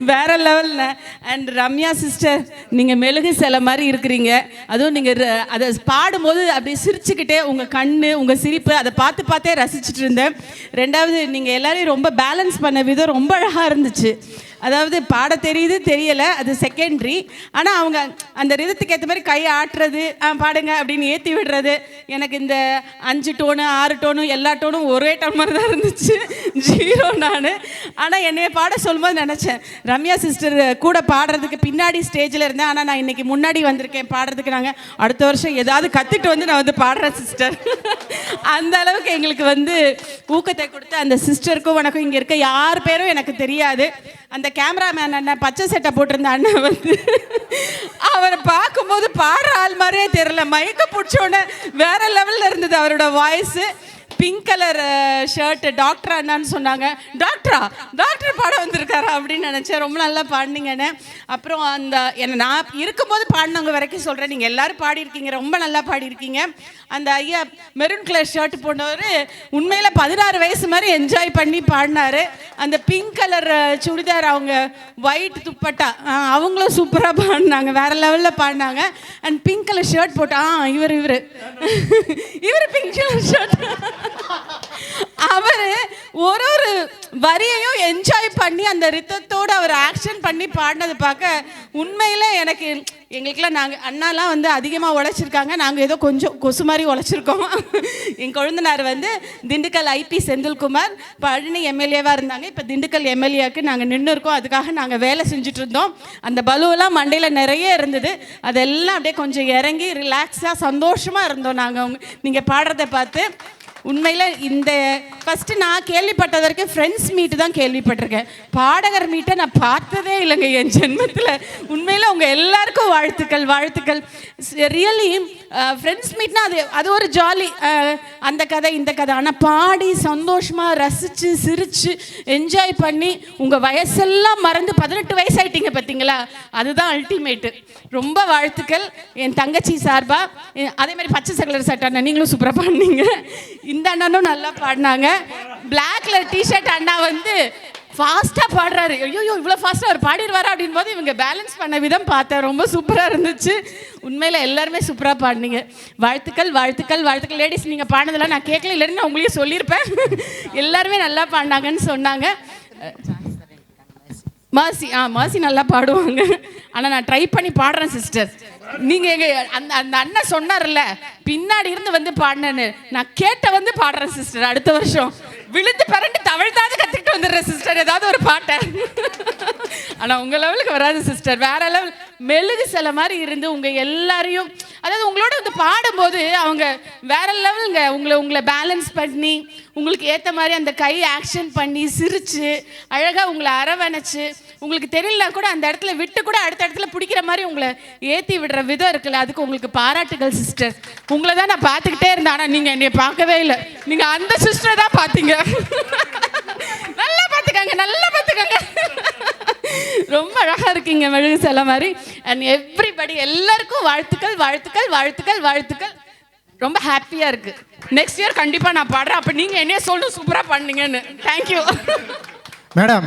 வேற லெவல்ல. And Ramya sister, நீங்கள் மெழுகு சிலை மாதிரி இருக்கிறீங்க. அதுவும் நீங்கள் அதை பாடும்போது அப்படி சிரிச்சுக்கிட்டே உங்கள் கண் உங்கள் சிரிப்பு அதை பார்த்தே ரசிச்சுட்டு இருந்தேன். ரெண்டாவது, நீங்கள் எல்லாரையும் ரொம்ப பேலன்ஸ் பண்ண விதம் ரொம்ப அழகாக இருந்துச்சு. அதாவது பாட தெரியுது தெரியலை, அது செகண்ட்ரி. ஆனால் அவங்க அந்த ரிதத்துக்கு ஏற்ற மாதிரி கையை ஆட்டுறது, பாடுங்க அப்படின்னு ஏற்றி விடுறது, எனக்கு இந்த 5 டோனு 6 டோனு எல்லா டோனும் ஒரே டோன் மாதிரி தான் இருந்துச்சு. 0 நான். ஆனால் என்னைய பாட சொல்லும்போது நினச்சேன், ரம்யா சிஸ்டர் கூட பாடுறதுக்கு பின்னாடி ஸ்டேஜில் இருந்தேன். ஆனால் நான் இன்றைக்கி முன்னாடி வந்திருக்கேன் பாடுறதுக்கு. நாங்கள் அடுத்த வருஷம் ஏதாவது கற்றுட்டு வந்து நான் வந்து பாடுறேன் சிஸ்டர். அந்த அளவுக்கு எங்களுக்கு வந்து ஊக்கத்தை கொடுத்து அந்த சிஸ்டருக்கும் வணக்கம். இங்கே இருக்க யார் பேரும் எனக்கு தெரியாது. அந்த கேமராமேன் அண்ணன் பச்சை சட்டை போட்டிருந்த அண்ணன் வந்து அவரை பார்க்கும்போது பாடுற ஆள் மாதிரியே தெரியல. மயக்க பிடிச்சோன்னே வேற லெவலில் இருந்தது அவரோட voice. Pink colour shirt. Doctor அண்ணான்னு சொன்னாங்க. டாக்டர் பாட வந்திருக்காரா அப்படின்னு நினச்சேன். ரொம்ப நல்லா பாடினீங்கன்னு. அப்புறம் அந்த நான் இருக்கும்போது பாடினவங்க வரைக்கும் சொல்கிறேன், நீங்கள் எல்லோரும் பாடியிருக்கீங்க, ரொம்ப நல்லா பாடியிருக்கீங்க. அந்த ஐயா மெரூன் கலர் ஷர்ட் போனவர் உண்மையில் 16 வயசு மாதிரி என்ஜாய் பண்ணி பாடினார். அந்த பிங்க் கலர் சுடிதார், அவங்க ஒயிட் துப்பட்டா, அவங்களும் சூப்பராக பாடினாங்க, வேறு லெவலில் பாடினாங்க. அண்ட் பிங்க் கலர் ஷர்ட் போட்டா இவர் பிங்க் கலர் ஷர்ட். அவர் ஒரு வரியையும் என்ஜாய் பண்ணி அந்த ரித்தத்தோடு அவர் ஆக்ஷன் பண்ணி பாடினது பார்க்க உண்மையில் எங்களுக்கெல்லாம் நாங்கள் அண்ணாலாம் வந்து அதிகமாக உழைச்சிருக்காங்க, நாங்கள் ஏதோ கொஞ்சம் கொசு மாதிரி உழைச்சிருக்கோம். என் கொழுந்தனார் வந்து திண்டுக்கல் ஐபி செந்தில்குமார் பழனி எம்எல்ஏவாக இருந்தாங்க. இப்போ திண்டுக்கல் எம்எல்ஏவுக்கு நாங்கள் நின்று இருக்கோம். அதுக்காக நாங்கள் வேலை செஞ்சுட்டு இருந்தோம். அந்த பலுவெல்லாம் மண்டையில் நிறைய இருந்தது. அதெல்லாம் அப்படியே கொஞ்சம் இறங்கி ரிலாக்ஸாக சந்தோஷமாக இருந்தோம் நாங்கள் நீங்கள் பாடுறதை பார்த்து. உண்மையில் இந்த ஃபஸ்ட்டு நான் கேள்விப்பட்டது வரைக்கும் ஃப்ரெண்ட்ஸ் மீட்டு தான் கேள்விப்பட்டிருக்கேன். பாடகர் மீட்டை நான் பார்த்ததே இல்லைங்க என் ஜென்மத்தில். உண்மையில் அவங்க எல்லாருக்கும் வாழ்த்துக்கள். ரியலி ஃப்ரெண்ட்ஸ் மீட்னா அது ஒரு ஜாலி, அந்த கதை இந்த கதை. ஆனால் பாடி சந்தோஷமாக ரசித்து சிரித்து என்ஜாய் பண்ணி உங்கள் வயசெல்லாம் மறந்து 18 வயசாயிட்டீங்க பார்த்தீங்களா, அதுதான் அல்டிமேட்டு. ரொம்ப வாழ்த்துக்கள் என் தங்கச்சி சார்பாக. அதே மாதிரி பச்சை சகலர் சட்டை நீங்களும் சூப்பராக பாடினீங்க. இந்த அண்ணனும் நல்லா பாடினாங்க. பிளாக் கலர் டிஷர்ட் அண்ணா வந்து ஃபாஸ்ட்டாக பாடுறாரு. ஐயோ இவ்வளோ ஃபாஸ்ட்டாக அவர் பாடிடுவாரா அப்படின் போது இவங்க பேலன்ஸ் பண்ண விதம் பார்த்தேன், ரொம்ப சூப்பராக இருந்துச்சு. உண்மையில் எல்லாருமே சூப்பராக பாடினீங்க. வாழ்த்துக்கள். லேடிஸ் நீங்கள் பாடினதெல்லாம் நான் கேட்கல, இல்லைன்னு நான் உங்களையும் சொல்லியிருப்பேன். எல்லாருமே நல்லா பாடினாங்கன்னு சொன்னாங்க. மாசி நல்லா பாடுவாங்க. ஆனால் நான் ட்ரை பண்ணி பாடுறேன் சிஸ்டர். நீங்கள் எங்கள் அந்த அண்ணன் சொன்னார்ல பின்னாடி இருந்து வந்து பாடினேன்னு, நான் கேட்ட வந்து பாடுறேன் சிஸ்டர். அடுத்த வருஷம் விழுந்து பரண்டு தவழ்தாவது கற்றுக்கிட்டு வந்துடுறேன் சிஸ்டர் ஏதாவது ஒரு பாட்டை. ஆனால் உங்கள் லெவலுக்கு வராது சிஸ்டர், வேற லெவல். மெழுகு சிலை மாதிரி இருந்து உங்கள் எல்லாரையும், அதாவது உங்களோட வந்து பாடும்போது அவங்க வேற லெவலுங்க. உங்களை பேலன்ஸ் பண்ணி உங்களுக்கு ஏற்ற மாதிரி அந்த கை ஆக்ஷன் பண்ணி சிரித்து அழகாக உங்களை அரவணைச்சு, உங்களுக்கு தெரியலனா கூட அந்த இடத்துல விட்டு கூட அடுத்த இடத்துல பிடிக்கிற மாதிரி உங்களை ஏற்றி விடுற விதம் இருக்குல்ல, அதுக்கு உங்களுக்கு பாராட்டுகள் சிஸ்டர். உங்களை தான் நான் பார்த்துக்கிட்டே இருந்தேன், ஆனால் நீங்கள் என்னை பார்க்கவே இல்லை. நீங்கள் அந்த சிஸ்டரை தான் பார்த்தீங்க. நல்லா பார்த்துக்கங்க. ரொம்ப அழகாக இருக்கீங்க மெழுகு சிலை மாதிரி. அண்ட் எவ்ரிபடி எல்லாருக்கும் வாழ்த்துக்கள். ரொம்ப ஹாப்பியாக இருக்குது. நெக்ஸ்ட் இயர் கண்டிப்பாக நான் பாடுறேன். அப்போ நீங்கள் என்னைய சொல்லணும் சூப்பராக பண்ணீங்கன்னு. Thank you madam.